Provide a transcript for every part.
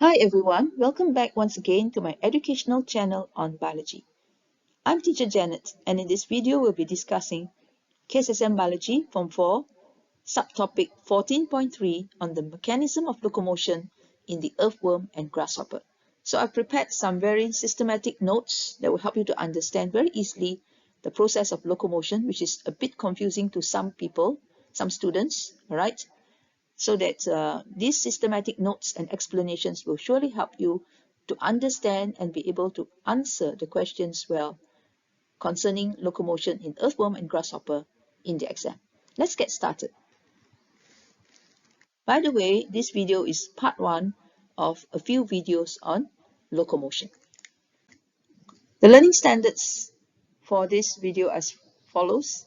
Hi everyone, welcome back once again to my educational channel on biology. I'm teacher Janet, and in this video we'll be discussing KSSM Biology Form 4 subtopic 14.3 on the mechanism of locomotion in the earthworm and grasshopper. So I've prepared some very systematic notes that will help you to understand very easily the process of locomotion, which is a bit confusing to some people, some students, all right? So that these systematic notes and explanations will surely help you to understand and be able to answer the questions well concerning locomotion in earthworm and grasshopper in the exam. Let's get started. By the way, this video is part 1 of a few videos on locomotion. The learning standards for this video as follows.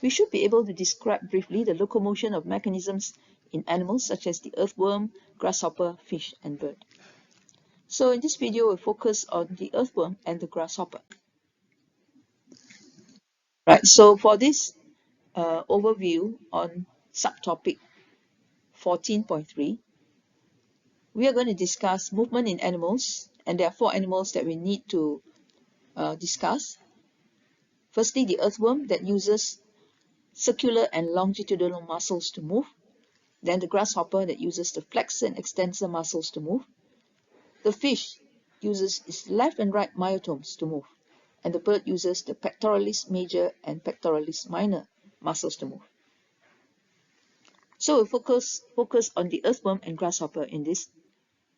We should be able to describe briefly the locomotion of mechanisms in animals such as the earthworm, grasshopper, fish, and bird. So in this video, we'll focus on the earthworm and the grasshopper. Right, so for this overview on subtopic 14.3, we are going to discuss movement in animals, and there are 4 animals that we need to discuss. Firstly, the earthworm that uses circular and longitudinal muscles to move. Then the grasshopper that uses the flexor and extensor muscles to move. The fish uses its left and right myotomes to move. And the bird uses the pectoralis major and pectoralis minor muscles to move. So we'll focus on the earthworm and grasshopper in this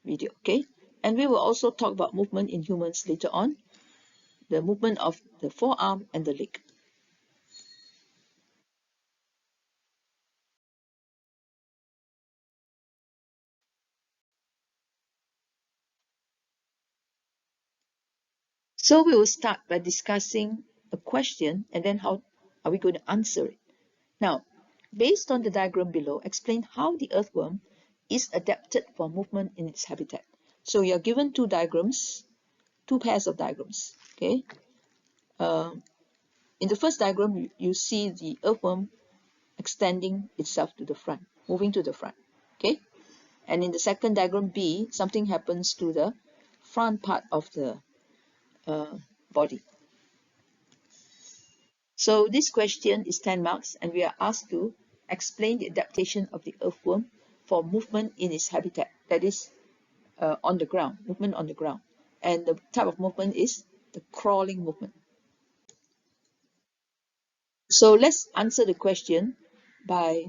video, okay? And we will also talk about movement in humans later on, the movement of the forearm and the leg. So we will start by discussing a question and then how are we going to answer it. Now, based on the diagram below, explain how the earthworm is adapted for movement in its habitat. So you are given 2 diagrams, 2 pairs of diagrams, okay? In the first diagram, you see the earthworm extending itself to the front, moving to the front, okay? And in the second diagram B, something happens to the front part of the body. So this question is 10 marks, and we are asked to explain the adaptation of the earthworm for movement in its habitat, that is on the ground, movement on the ground. And the type of movement is the crawling movement. So let's answer the question by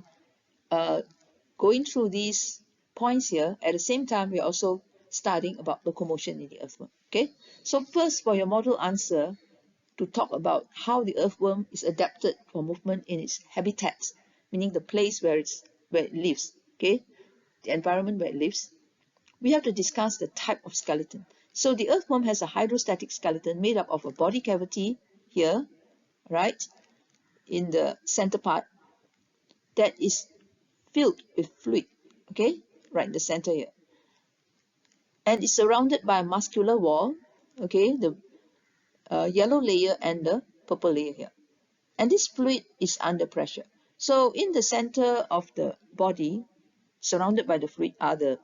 going through these points here. At the same time, we're also studying about locomotion in the earthworm. Okay, so first for your model answer, to talk about how the earthworm is adapted for movement in its habitat, meaning the place where it lives, okay, the environment where it lives, we have to discuss the type of skeleton. So the earthworm has a hydrostatic skeleton made up of a body cavity here, right, in the center part, that is filled with fluid, okay, right in the center here. And it's surrounded by a muscular wall, okay, the yellow layer and the purple layer here. And this fluid is under pressure. So in the center of the body, surrounded by the fluid, are the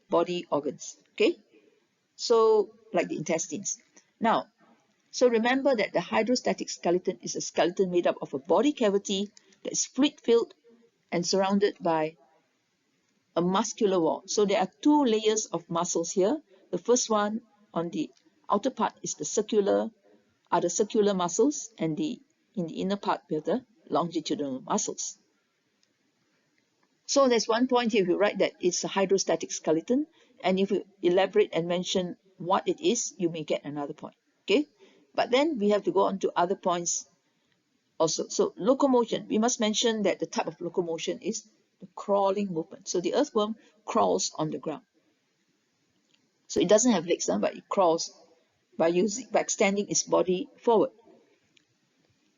body organs, okay? So like the intestines. Now, so remember that the hydrostatic skeleton is a skeleton made up of a body cavity that is fluid-filled and surrounded by a muscular wall. So there are 2 layers of muscles here. The first one on the outer part is the circular muscles, and in the inner part we have the longitudinal muscles. So there's one point here, if you write that it's a hydrostatic skeleton, and if you elaborate and mention what it is, you may get another point, okay? But then we have to go on to other points also. So locomotion, we must mention that the type of locomotion is the crawling movement. So the earthworm crawls on the ground. So it doesn't have legs, but it crawls by extending its body forward.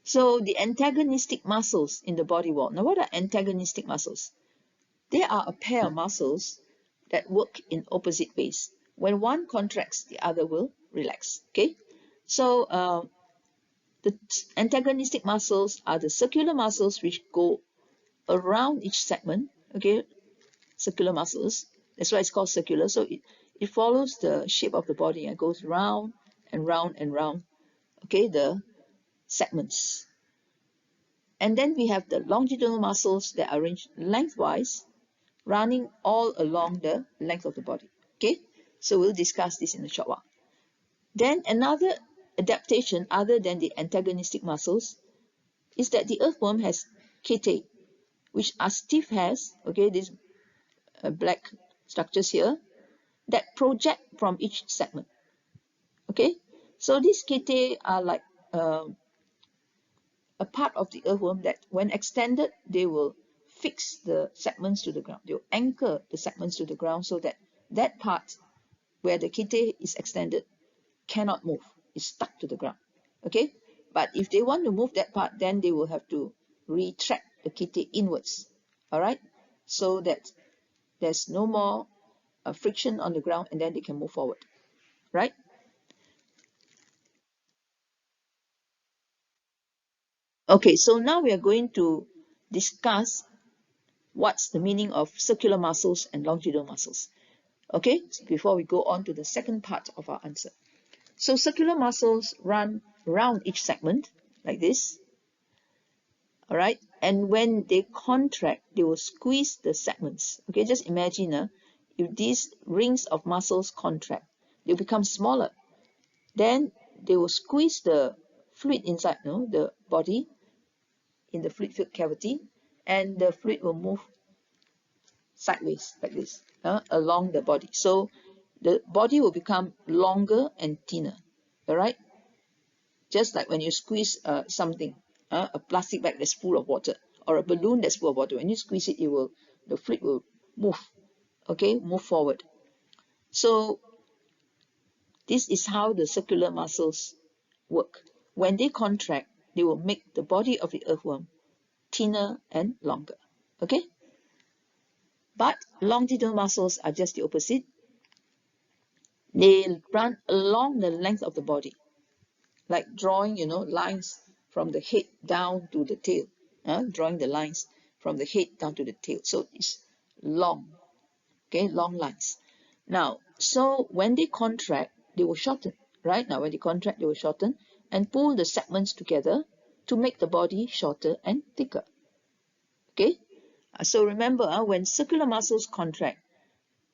So the antagonistic muscles in the body wall. Now, what are antagonistic muscles? They are a pair of muscles that work in opposite ways. When one contracts, the other will relax. Okay, so the antagonistic muscles are the circular muscles which go around each segment. Okay, circular muscles. That's why it's called circular. So it it follows the shape of the body and goes round and round and round, okay, the segments. And then we have the longitudinal muscles that are arranged lengthwise, running all along the length of the body. Okay, so we'll discuss this in a short while. Then another adaptation other than the antagonistic muscles is that the earthworm has kete, which are stiff hairs, okay, these black structures here, that project from each segment. Okay, so these kete are like a part of the earthworm that when extended, they will fix the segments to the ground. They will anchor the segments to the ground so that that part where the kete is extended cannot move. It's stuck to the ground. Okay? But if they want to move that part, then they will have to retract the kete inwards. Alright? So that there's no more friction on the ground and then they can move forward. Right? Okay, so now we are going to discuss what's the meaning of circular muscles and longitudinal muscles. Okay, before we go on to the second part of our answer. So circular muscles run around each segment like this. All right, and when they contract, they will squeeze the segments. Okay, just imagine if these rings of muscles contract, they become smaller. Then they will squeeze the fluid inside, the body in the fluid filled cavity, and the fluid will move sideways like this along the body. So the body will become longer and thinner. All right, just like when you squeeze something, a plastic bag that's full of water or a balloon that's full of water. When you squeeze it, the fluid will move. Okay, move forward. So this is how the circular muscles work. When they contract, they will make the body of the earthworm thinner and longer. Okay. But longitudinal muscles are just the opposite. They run along the length of the body, like drawing, lines from the head down to the tail. Drawing the lines from the head down to the tail. So it's long, okay, long lines. Now, so when they contract, they will shorten, right? Now, when they contract, they will shorten and pull the segments together to make the body shorter and thicker. Okay? So remember, when circular muscles contract,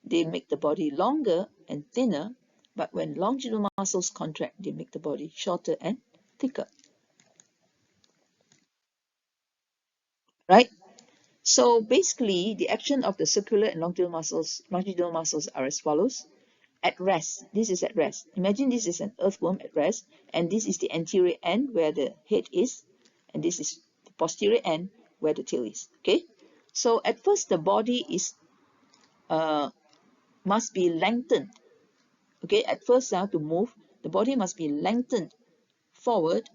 they make the body longer and thinner, but when longitudinal muscles contract, they make the body shorter and thicker. Right? So basically, the action of the circular and longitudinal muscles are as follows. At rest, this is at rest. Imagine this is an earthworm at rest, and this is the anterior end where the head is, and this is the posterior end where the tail is. Okay? So at first, the body is must be lengthened. Okay, at first to move, the body must be lengthened forward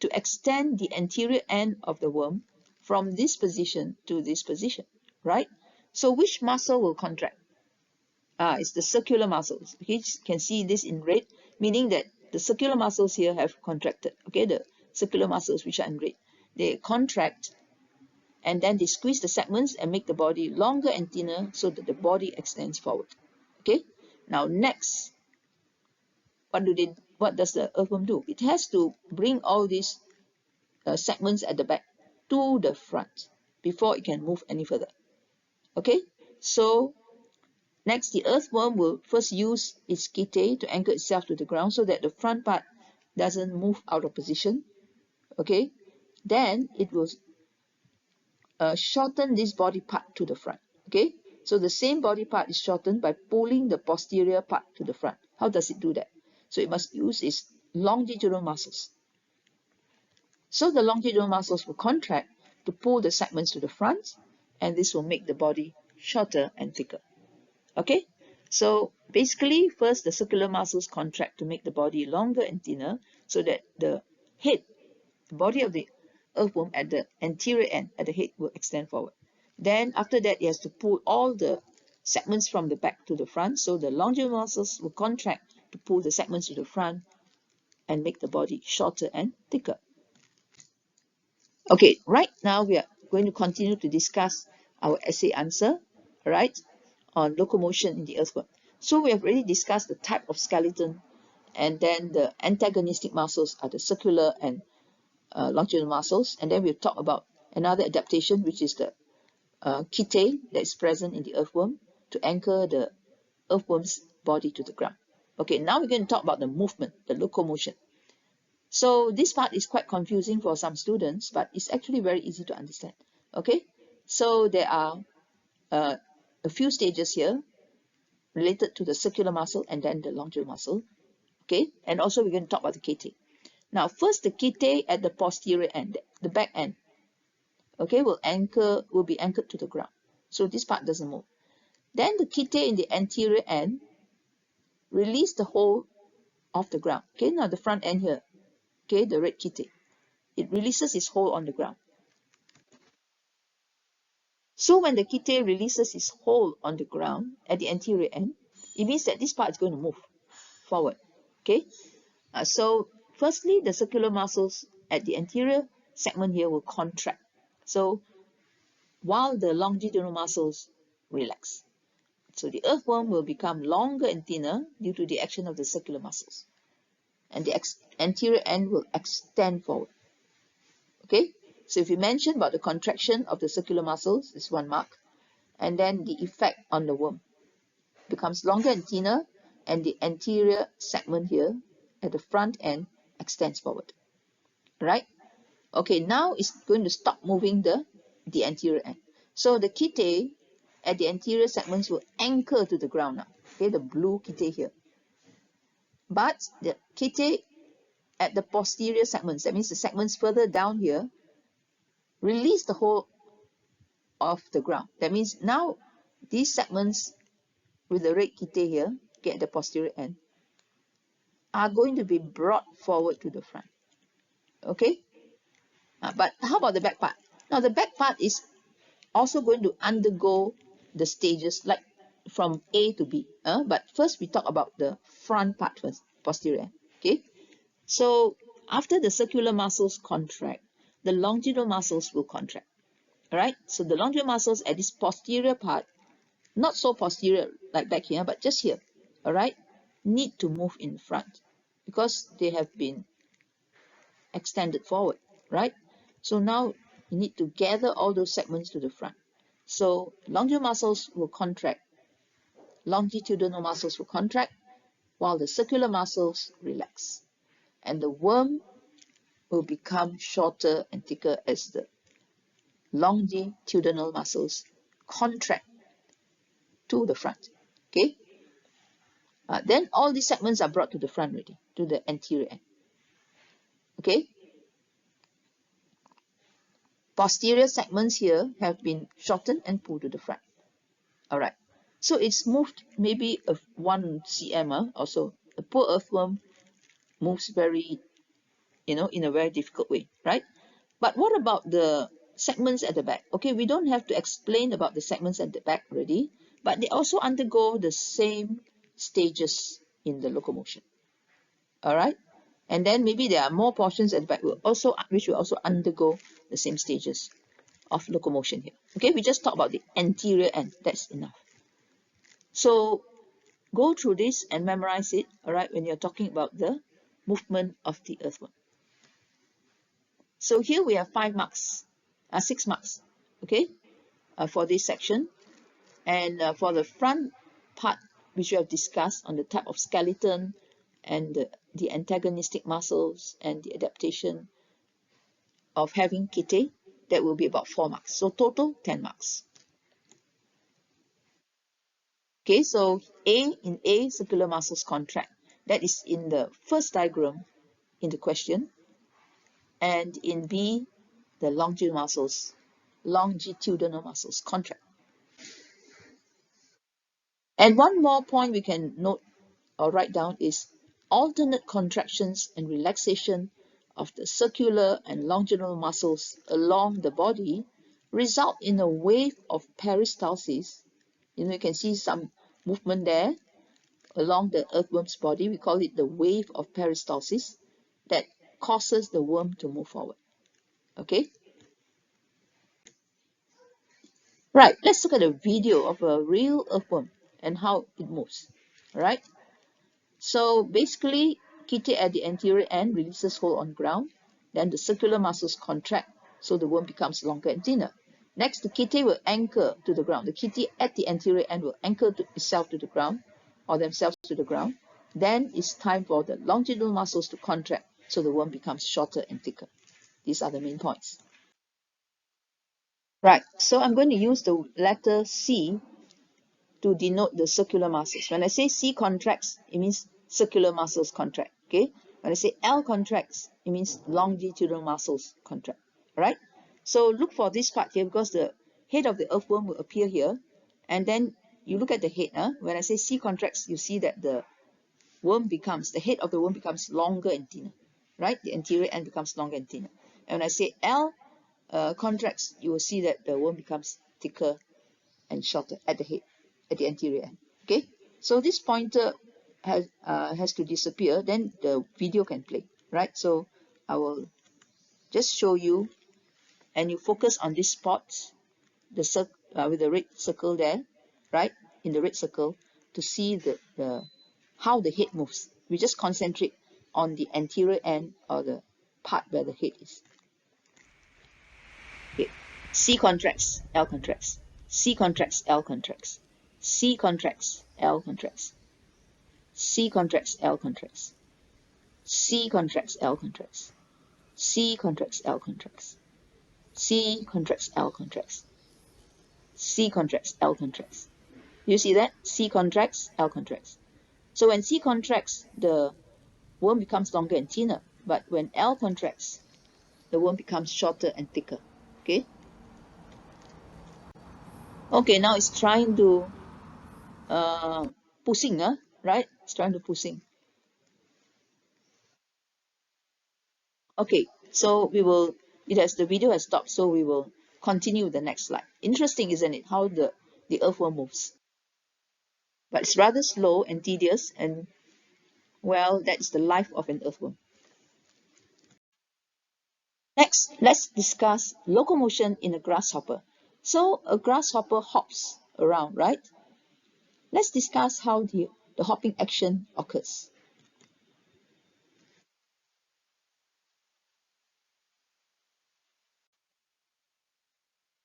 to extend the anterior end of the worm from this position to this position, right? So which muscle will contract? It's the circular muscles. Okay, you can see this in red, meaning that the circular muscles here have contracted. Okay, the circular muscles which are in red, they contract and then they squeeze the segments and make the body longer and thinner so that the body extends forward. Okay, now next, what does the earthworm do? It has to bring all these segments at the back to the front before it can move any further. Okay, so next the earthworm will first use its kete to anchor itself to the ground so that the front part doesn't move out of position. Okay, then it will shorten this body part to the front. Okay, so the same body part is shortened by pulling the posterior part to the front. How does it do that? So it must use its longitudinal muscles. So the longitudinal muscles will contract to pull the segments to the front, and this will make the body shorter and thicker. Okay, so basically first the circular muscles contract to make the body longer and thinner so that the head, the body of the earthworm at the anterior end, at the head, will extend forward. Then after that, it has to pull all the segments from the back to the front. So the longitudinal muscles will contract to pull the segments to the front and make the body shorter and thicker. Okay, right now we are going to continue to discuss our essay answer, right, on locomotion in the earthworm. So we have already discussed the type of skeleton, and then the antagonistic muscles are the circular and longitudinal muscles, and then we'll talk about another adaptation, which is the kete that is present in the earthworm to anchor the earthworm's body to the ground. Okay, now we're going to talk about the movement, the locomotion. So this part is quite confusing for some students, but it's actually very easy to understand. Okay, so there are a few stages here related to the circular muscle and then the longitudinal muscle. Okay, and also we're going to talk about the kete. Now, first the kete at the posterior end, the back end. Okay, will be anchored to the ground. So this part doesn't move. Then the kete in the anterior end release the whole off the ground. Okay, now the front end here. Okay, the red kete. It releases its hold on the ground. So when the kete releases its hold on the ground at the anterior end, it means that this part is going to move forward. Okay, so firstly, the circular muscles at the anterior segment here will contract. So while the longitudinal muscles relax. So the earthworm will become longer and thinner due to the action of the circular muscles. And the anterior end will extend forward. Okay, so if you mention about the contraction of the circular muscles, this one mark, and then the effect on the worm becomes longer and thinner, and the anterior segment here at the front end extends forward. Right? Okay, now it's going to stop moving the anterior end. So the kete at the anterior segments will anchor to the ground now. Okay, the blue kete here. But the kete at the posterior segments, that means the segments further down here, release the whole of the ground. That means now these segments with the red kete here, okay, at the posterior end, are going to be brought forward to the front. Okay? But how about the back part? Now the back part is also going to undergo the stages like from A to B. But first we talk about the front part first, posterior. Okay, so after the circular muscles contract, the longitudinal muscles will contract. All right, so the longitudinal muscles at this posterior part, not so posterior like back here, but just here, all right, need to move in front because they have been extended forward, right? So now you need to gather all those segments to the front. So longitudinal muscles will contract, longitudinal muscles will contract, while the circular muscles relax. And the worm will become shorter and thicker as the longitudinal muscles contract to the front. Okay? Then all these segments are brought to the front already, to the anterior end. Okay? Posterior segments here have been shortened and pulled to the front. All right. So it's moved maybe 1 cm or so. The poor earthworm moves very, in a very difficult way, right? But what about the segments at the back? Okay, we don't have to explain about the segments at the back already, but they also undergo the same stages in the locomotion. All right, and then maybe there are more portions at the back which will also undergo the same stages of locomotion here. Okay, we just talk about the anterior end. That's enough. So go through this and memorize it. All right, when you're talking about the movement of the earthworm. So here we have 6 marks, okay, for this section. And for the front part, which we have discussed on the type of skeleton and the antagonistic muscles and the adaptation of having kete, that will be about 4 marks. So total 10 marks. Okay, so in A, circular muscles contract. That is in the first diagram in the question. And in B, the longitudinal muscles contract. And one more point we can note or write down is alternate contractions and relaxation of the circular and longitudinal muscles along the body result in a wave of peristalsis. You can see some movement there along the earthworm's body. We call it the wave of peristalsis that causes the worm to move forward. Okay? Right, let's look at a video of a real earthworm and how it moves. right? So basically, kete at the anterior end releases hold on ground. Then the circular muscles contract, so the worm becomes longer and thinner. Next, the kete will anchor to the ground. The kete at the anterior end will anchor itself to the ground, or themselves to the ground. Then it's time for the longitudinal muscles to contract, so the worm becomes shorter and thicker. These are the main points. Right, so I'm going to use the letter C to denote the circular muscles. When I say C contracts, it means circular muscles contract. Okay. When I say L contracts, it means longitudinal muscles contract. All right. So look for this part here because the head of the earthworm will appear here, and then you look at the head. When I say C contracts, you see that the head of the worm becomes longer and thinner. Right. The anterior end becomes longer and thinner. And when I say L contracts, you will see that the worm becomes thicker and shorter at the head, at the anterior end. Okay, so this pointer has to disappear, then the video can play, right? So I will just show you, and you focus on this spot, with the red circle there, right? In the red circle, to see the how the head moves. We just concentrate on the anterior end, or the part where the head is. Okay. C contracts, L contracts. C contracts, L contracts. C contracts, L contracts. C contracts, L contracts. C contracts, L contracts. C contracts, L contracts. C contracts, L contracts. C contracts, L contracts. You see that? C contracts, L contracts. So when C contracts, the worm becomes longer and thinner. But when L contracts, the worm becomes shorter and thicker. Okay? Okay, now it's trying to pusing, right? It's trying to pusing. Okay, so the video has stopped, so we will continue the next slide. Interesting, isn't it, how the earthworm moves? But it's rather slow and tedious, and well, that's the life of an earthworm. Next, let's discuss locomotion in a grasshopper. So a grasshopper hops around, right? Let's discuss how the hopping action occurs.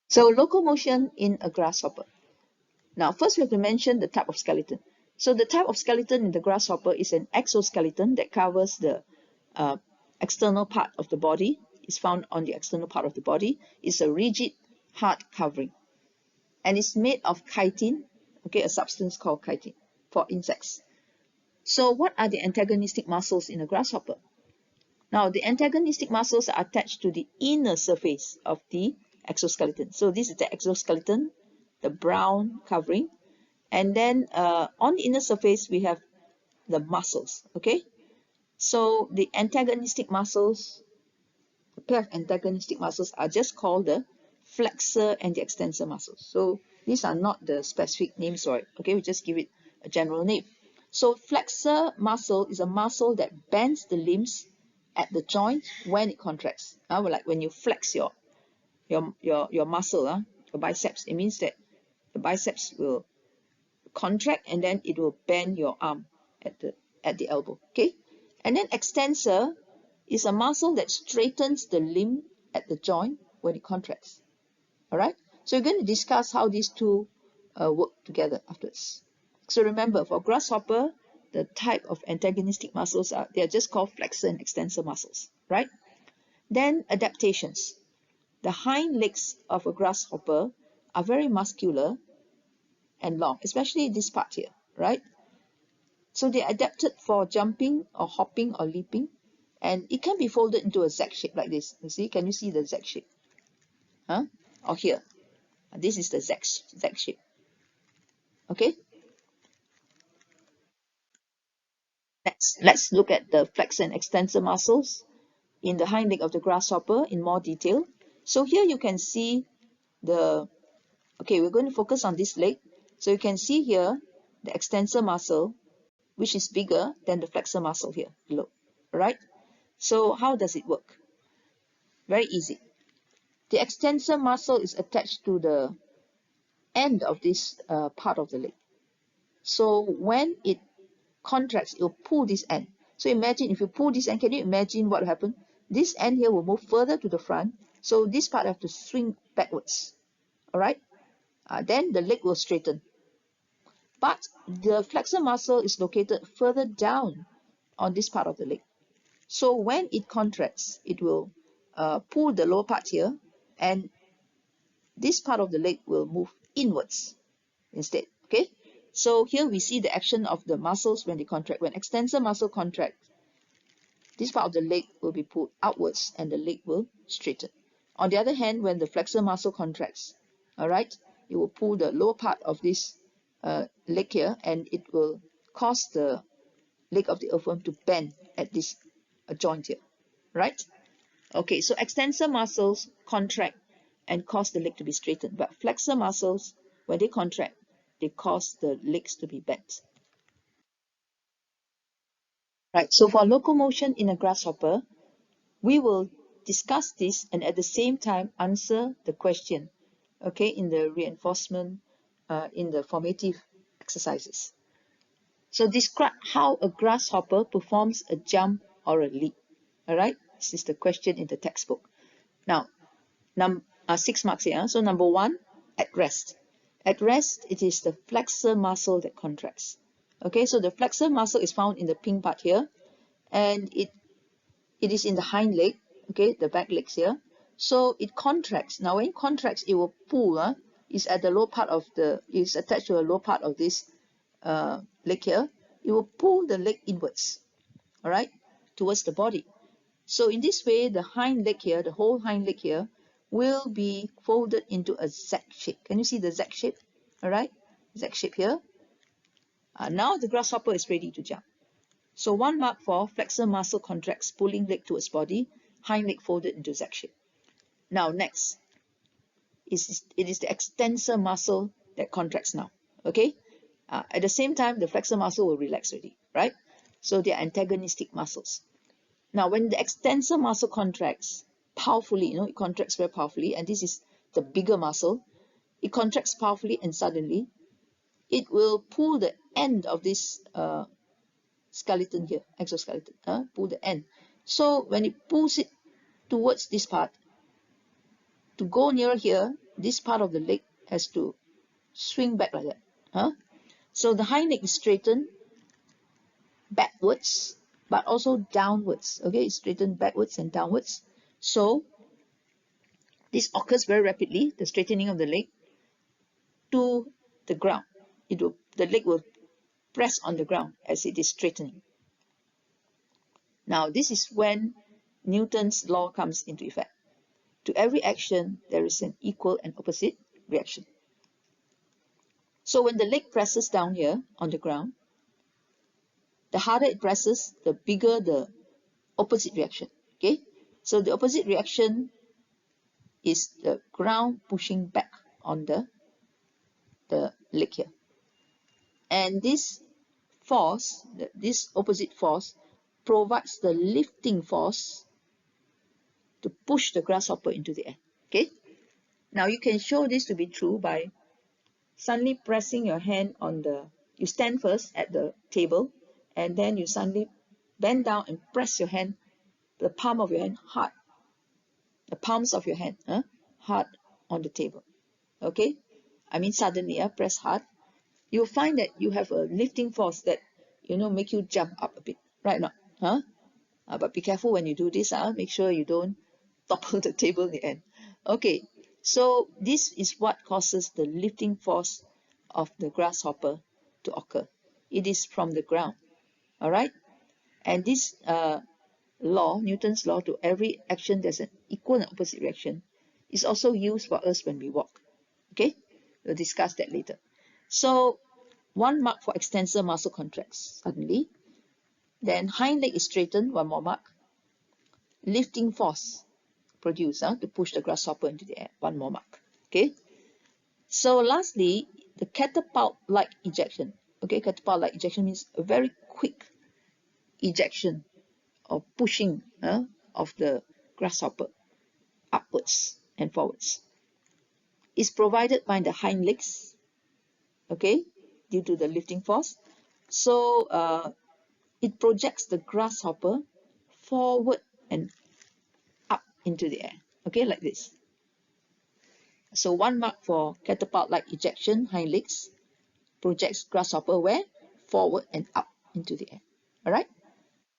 So locomotion in a grasshopper. Now, first we have to mention the type of skeleton. So the type of skeleton in the grasshopper is an exoskeleton that covers the external part of the body. It's found on the external part of the body. It's a rigid, hard covering. And it's made of chitin, okay, a substance called chitin for insects. So what are the antagonistic muscles in a grasshopper? Now, the antagonistic muscles are attached to the inner surface of the exoskeleton. So this is the exoskeleton, the brown covering. And then on the inner surface, we have the muscles, okay? So the antagonistic muscles, a pair of antagonistic muscles are just called the flexor and the extensor muscles. So these are not the specific names for it, okay? We just give it a general name. So flexor muscle is a muscle that bends the limbs at the joint when it contracts. Like when you flex your muscle, your biceps, it means that the biceps will contract and then it will bend your arm at the elbow. Okay, and then extensor is a muscle that straightens the limb at the joint when it contracts. All right, so we're going to discuss how these two work together afterwards. So remember, for grasshopper, the type of antagonistic muscles they are just called flexor and extensor muscles, right? Then adaptations. The hind legs of a grasshopper are very muscular and long, especially this part here, right? So they're adapted for jumping or hopping or leaping, and it can be folded into a Z shape like this. You see, can you see the Z shape? Or here, this is the Z shape. Okay. Next, let's look at the flexor and extensor muscles in the hind leg of the grasshopper in more detail. So here you can see we're going to focus on this leg. So you can see here the extensor muscle, which is bigger than the flexor muscle here below, right? So how does it work? Very easy. The extensor muscle is attached to the end of this part of the leg. So when it contracts, it will pull this end. So imagine if you pull this end, can you imagine what will happen? This end here will move further to the front, so this part have to swing backwards. All right, then the leg will straighten. But the flexor muscle is located further down on this part of the leg. So when it contracts, it will pull the lower part here, and this part of the leg will move inwards instead. Okay, so here we see the action of the muscles when they contract. When extensor muscle contracts, this part of the leg will be pulled outwards and the leg will straighten. On the other hand, when the flexor muscle contracts, all right, it will pull the lower part of this leg here, and it will cause the leg of the earthworm to bend at this joint here, right? Okay, so extensor muscles contract and cause the leg to be straightened, but flexor muscles, when they contract, they cause the legs to be bent. Right, so for locomotion in a grasshopper, we will discuss this and at the same time answer the question, okay, in the reinforcement, in the formative exercises. So describe how a grasshopper performs a jump or a leap. All right, this is the question in the textbook. Now, 6 marks here. So number 1, at rest. At rest, it is the flexor muscle that contracts. Okay, so the flexor muscle is found in the pink part here, and it is in the hind leg, okay, the back legs here. So it contracts. Now when it contracts, it will pull. It's at the lower part of the, it's attached to the lower part of this leg here. It will pull the leg inwards, all right, towards the body. So in this way, the hind leg here, the whole hind leg here, will be folded into a Z shape. Can you see the Z shape? All right, Z shape here. Now the grasshopper is ready to jump. So 1 mark for flexor muscle contracts, pulling leg towards body, hind leg folded into Z shape. Now next, it is the extensor muscle that contracts now. Okay, at the same time, the flexor muscle will relax already, right? So they are antagonistic muscles. Now when the extensor muscle contracts powerfully, it contracts very powerfully, and this is the bigger muscle. It contracts powerfully and suddenly, it will pull the end of this skeleton here, exoskeleton, pull the end. So when it pulls it towards this part, to go nearer here, this part of the leg has to swing back like that. So the hind leg is straightened backwards, but also downwards. Okay, it's straightened backwards and downwards. So this occurs very rapidly, the straightening of the leg to the ground. The leg will press on the ground as it is straightening. Now this is when Newton's law comes into effect. To every action, there is an equal and opposite reaction. So when the leg presses down here on the ground, the harder it presses, the bigger the opposite reaction. Okay, so the opposite reaction is the ground pushing back on the leg here. And this force, this opposite force, provides the lifting force to push the grasshopper into the air. Okay, now you can show this to be true by suddenly pressing your hand on you stand first at the table, and then you suddenly bend down and press your hand, the palm of your hand hard, the palms of your hand hard on the table. Okay, I mean suddenly press hard. You'll find that you have a lifting force that make you jump up a bit, right now? But be careful when you do this. Make sure you don't topple the table in the end. Okay, so this is what causes the lifting force of the grasshopper to occur. It is from the ground. All right, and this law, Newton's law, to every action there's an equal and opposite reaction, is also used for us when we walk. Okay, we'll discuss that later. So 1 mark for extensor muscle contracts suddenly. Then hind leg is straightened, 1 more mark. Lifting force produced to push the grasshopper into the air, 1 more mark. Okay. So lastly, the catapult-like ejection. Okay, catapult-like ejection means a very quick ejection or pushing of the grasshopper upwards and forwards. It's provided by the hind legs, okay, due to the lifting force. So it projects the grasshopper forward and up into the air. Okay, like this. So 1 mark for catapult-like ejection, hind legs, projects grasshopper where? Forward and up into the air. All right?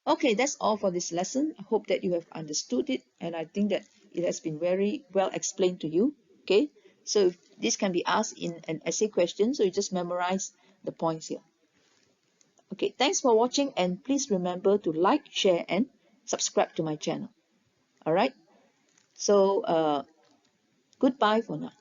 Okay, that's all for this lesson. I hope that you have understood it, and I think that it has been very well explained to you. Okay, so this can be asked in an essay question, so you just memorize the points here. Okay, thanks for watching, and please remember to like, share, and subscribe to my channel. All right, so goodbye for now.